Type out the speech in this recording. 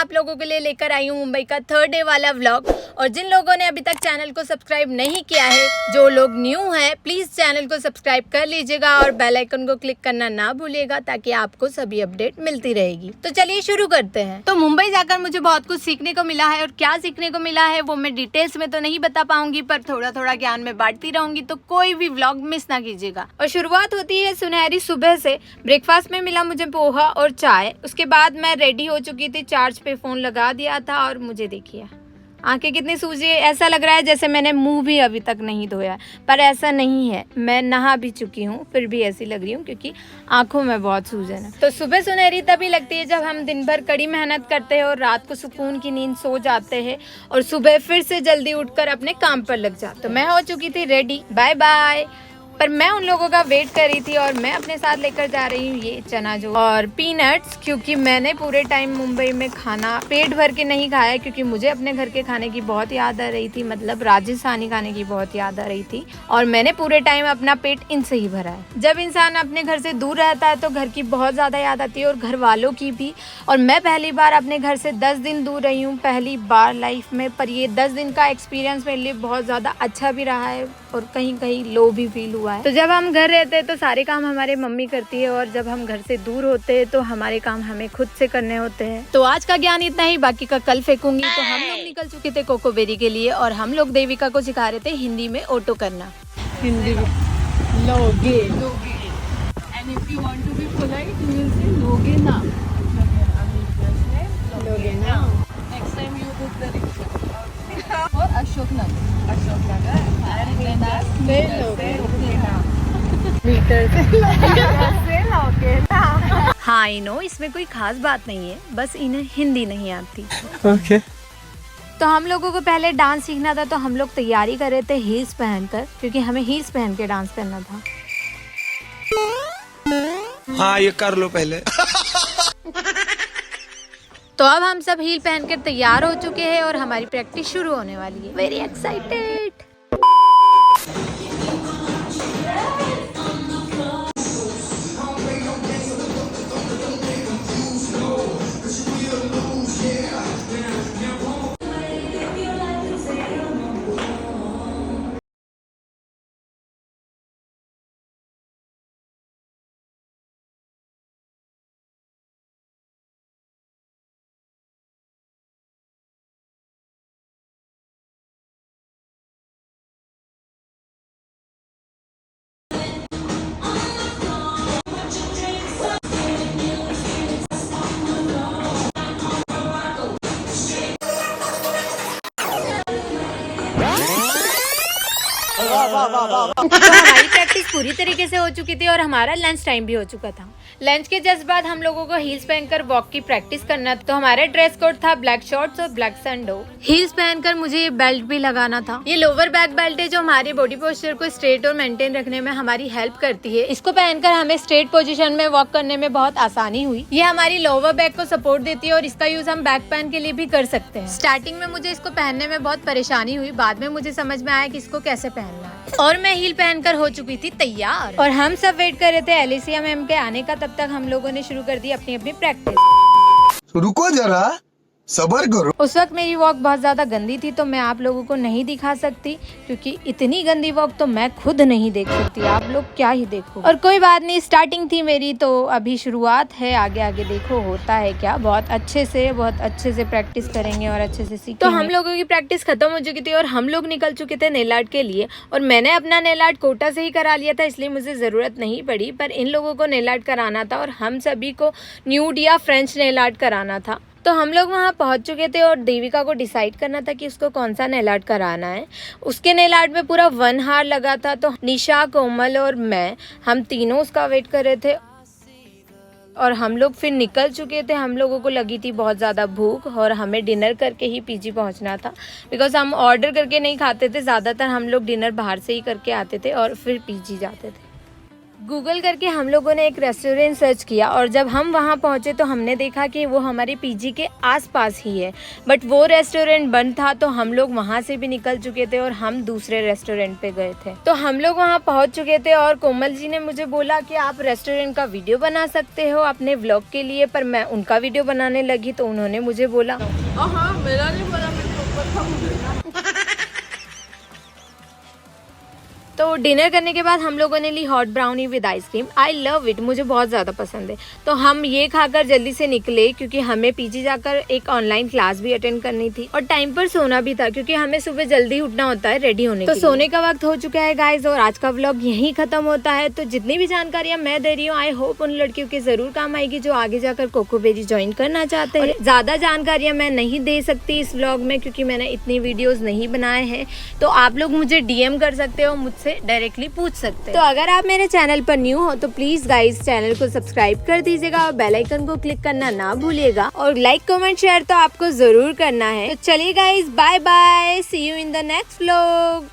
आप लोगों के लिए लेकर आई हूँ मुंबई का 3rd डे वाला व्लॉग। और जिन लोगों ने अभी तक चैनल को सब्सक्राइब नहीं किया है, जो लोग न्यू हैं, प्लीज़ चैनल को सब्सक्राइब कर लीजिएगा और बेल आइकन को क्लिक करना ना भूलिएगा ताकि आपको सभी अपडेट मिलती रहेगी। तो चलिए शुरू करते हैं। तो मुंबई जाकर मुझे बहुत कुछ सीखने को मिला है और क्या सीखने को मिला है वो मैं डिटेल्स में तो नहीं बता पाऊंगी, पर थोड़ा थोड़ा ज्ञान में बांटती रहूंगी, तो कोई भी व्लॉग मिस ना कीजिएगा। और शुरुआत होती है सुनहरी सुबह से। ब्रेकफास्ट में मिला मुझे पोहा और चाय। उसके बाद मैं रेडी हो चुकी थी, चार्ज पे फोन लगा दिया था और मुझे देखिए आंखें कितनी सूजी है। ऐसा लग रहा है जैसे मैंने मुंह भी अभी तक नहीं धोया, पर ऐसा नहीं है। मैं नहा भी चुकी हूँ, फिर भी ऐसी लग रही हूँ क्योंकि आंखों में बहुत सूजन है। तो सुबह सुनहरी तभी लगती है जब हम दिन भर कड़ी मेहनत करते हैं और रात को सुकून की नींद सो जाते हैं और सुबह फिर से जल्दी उठकर अपने काम पर लग जाते। तो मैं हो चुकी थी रेडी, बाय बाय। पर मैं उन लोगों का वेट कर रही थी और मैं अपने साथ लेकर जा रही हूँ ये चना जो और पीनट्स, क्योंकि मैंने पूरे टाइम मुंबई में खाना पेट भर के नहीं खाया, क्योंकि मुझे अपने घर के खाने की बहुत याद आ रही थी, मतलब राजस्थानी खाने की बहुत याद आ रही थी और मैंने पूरे टाइम अपना पेट इनसे ही भरा है। जब इंसान अपने घर से दूर रहता है तो घर की बहुत ज़्यादा याद आती है और घर वालों की भी। और मैं पहली बार अपने घर से 10 दिन दूर रही हूँ, पहली बार लाइफ में, पर ये 10 दिन का एक्सपीरियंस मेरे लिए बहुत ज़्यादा अच्छा भी रहा है और कहीं कहीं लो भी फील हुआ है। तो जब हम घर रहते हैं तो सारे काम हमारे मम्मी करती है और जब हम घर से दूर होते हैं तो हमारे काम हमें खुद से करने होते हैं। तो आज का ज्ञान इतना ही, बाकी का कल फेंकूंगी। तो हम लोग निकल चुके थे कोकोबेरी के लिए और हम लोग देविका को सिखा रहे थे हिंदी में ऑटो करना। हिंदी में लोगे लोगे and if you want to be polite you will say लोगे ना लोगे ना। next time you book the rickshaw और Ashok Nagar and then ask ले लोगे ना मीटर से लोगे ना। हाँ, आई नो, इसमें कोई खास बात नहीं है, बस इन्हें हिंदी नहीं आती। ओके तो हम लोगों को पहले डांस सीखना था, तो हम लोग तैयारी कर रहे थे हील्स पहनकर, क्योंकि हमें हील्स पहन के डांस करना था। हाँ, ये कर लो पहले। तो अब हम सब हील पहनकर तैयार हो चुके हैं और हमारी प्रैक्टिस शुरू होने वाली है। Very excited. तो हमारी प्रैक्टिस पूरी तरीके से हो चुकी थी और हमारा लंच टाइम भी हो चुका था। लंच के जस्ट बाद हम लोगों को हील्स पहनकर वॉक की प्रैक्टिस करना। तो हमारा ड्रेस कोड था ब्लैक शॉर्ट्स और ब्लैक सैंडो। हील्स पहनकर मुझे ये बेल्ट भी लगाना था। ये लोअर बैक बेल्ट है जो हमारे बॉडी पोस्चर को स्ट्रेट और मेंटेन रखने में हमारी हेल्प करती है। इसको पहनकर हमें स्ट्रेट पोजीशन में वॉक करने में बहुत आसानी हुई। ये हमारी लोअर बैक को सपोर्ट देती है और इसका यूज हम बैक पैन के लिए भी कर सकते हैं। स्टार्टिंग में मुझे इसको पहनने में बहुत परेशानी हुई, बाद में मुझे समझ में आया कि इसको कैसे पहनना है। और मैं हील पहनकर हो चुकी थी तैयार और हम सब वेट कर रहे थे एलिसिया मैम के आने का। तब तक हम लोगों ने शुरू कर दी अपनी अपनी प्रैक्टिस। रुको जरा, सबर करो। उस वक्त मेरी वॉक बहुत ज्यादा गंदी थी, तो मैं आप लोगों को नहीं दिखा सकती, क्योंकि इतनी गंदी वॉक तो मैं खुद नहीं देख सकती, आप लोग क्या ही देखो। और कोई बात नहीं, स्टार्टिंग थी मेरी, तो अभी शुरुआत है, आगे आगे देखो होता है क्या। बहुत अच्छे से प्रैक्टिस करेंगे और अच्छे से सीखेंगे। तो हम लोगों की प्रैक्टिस खत्म हो चुकी थी और हम लोग निकल चुके थे नेल आर्ट के लिए। और मैंने अपना नेल आर्ट कोटा से ही करा लिया था, इसलिए मुझे जरूरत नहीं पड़ी, पर इन लोगों को नेल आर्ट कराना था और हम सभी को न्यूड या फ्रेंच नेल आर्ट कराना था। तो हम लोग वहाँ पहुँच चुके थे और देविका को डिसाइड करना था कि उसको कौन सा नेल आर्ट कराना है। उसके नेल आर्ट में पूरा 1 आवर लगा था। तो निशा, कोमल और मैं, हम तीनों उसका वेट कर रहे थे और हम लोग फिर निकल चुके थे। हम लोगों को लगी थी बहुत ज़्यादा भूख और हमें डिनर करके ही पीजी पहुंचना था, बिकॉज हम ऑर्डर करके नहीं खाते थे, ज़्यादातर हम लोग डिनर बाहर से ही करके आते थे और फिर पीजी जाते थे। गूगल करके हम लोगों ने एक रेस्टोरेंट सर्च किया और जब हम वहाँ पहुँचे तो हमने देखा कि वो हमारे पीजी के आसपास ही है, बट वो रेस्टोरेंट बंद था तो हम लोग वहाँ से भी निकल चुके थे और हम दूसरे रेस्टोरेंट पे गए थे। तो हम लोग वहाँ पहुँच चुके थे और कोमल जी ने मुझे बोला कि आप रेस्टोरेंट का वीडियो बना सकते हो अपने व्लॉग के लिए, पर मैं उनका वीडियो बनाने लगी तो उन्होंने मुझे बोला हाँ मेरा नहीं बोला, मेरे को ऊपर था मुझे ना। तो डिनर करने के बाद हम लोगों ने ली hot brownie with ice cream. I love it, मुझे बहुत ज़्यादा पसंद है। तो हम ये खाकर जल्दी से निकले क्योंकि हमें पीजी जाकर एक ऑनलाइन क्लास भी अटेंड करनी थी और टाइम पर सोना भी था क्योंकि हमें सुबह जल्दी उठना होता है रेडी होने के लिए। सोने का वक्त हो चुका है गाइज और आज का व्लॉग यहीं खत्म होता है। तो जितनी भी जानकारियाँ मैं दे रही हूँ आई होप उन लड़कियों के जरूर काम आएगी जो आगे जाकर कोकोबेरी ज्वाइन करना चाहते हैं। ज़्यादा जानकारियाँ मैं नहीं दे सकती इस व्लॉग में क्योंकि मैंने इतनी वीडियोज़ नहीं बनाए हैं। तो आप लोग मुझे DM कर सकते हो, मुझसे डायरेक्टली पूछ सकते हैं। तो अगर आप मेरे चैनल पर न्यू हो तो प्लीज गाइस चैनल को सब्सक्राइब कर दीजिएगा और बेल आइकन को क्लिक करना ना भूलिएगा और लाइक कमेंट शेयर तो आपको जरूर करना है। तो चलिए guys, bye bye, see you in the next vlog.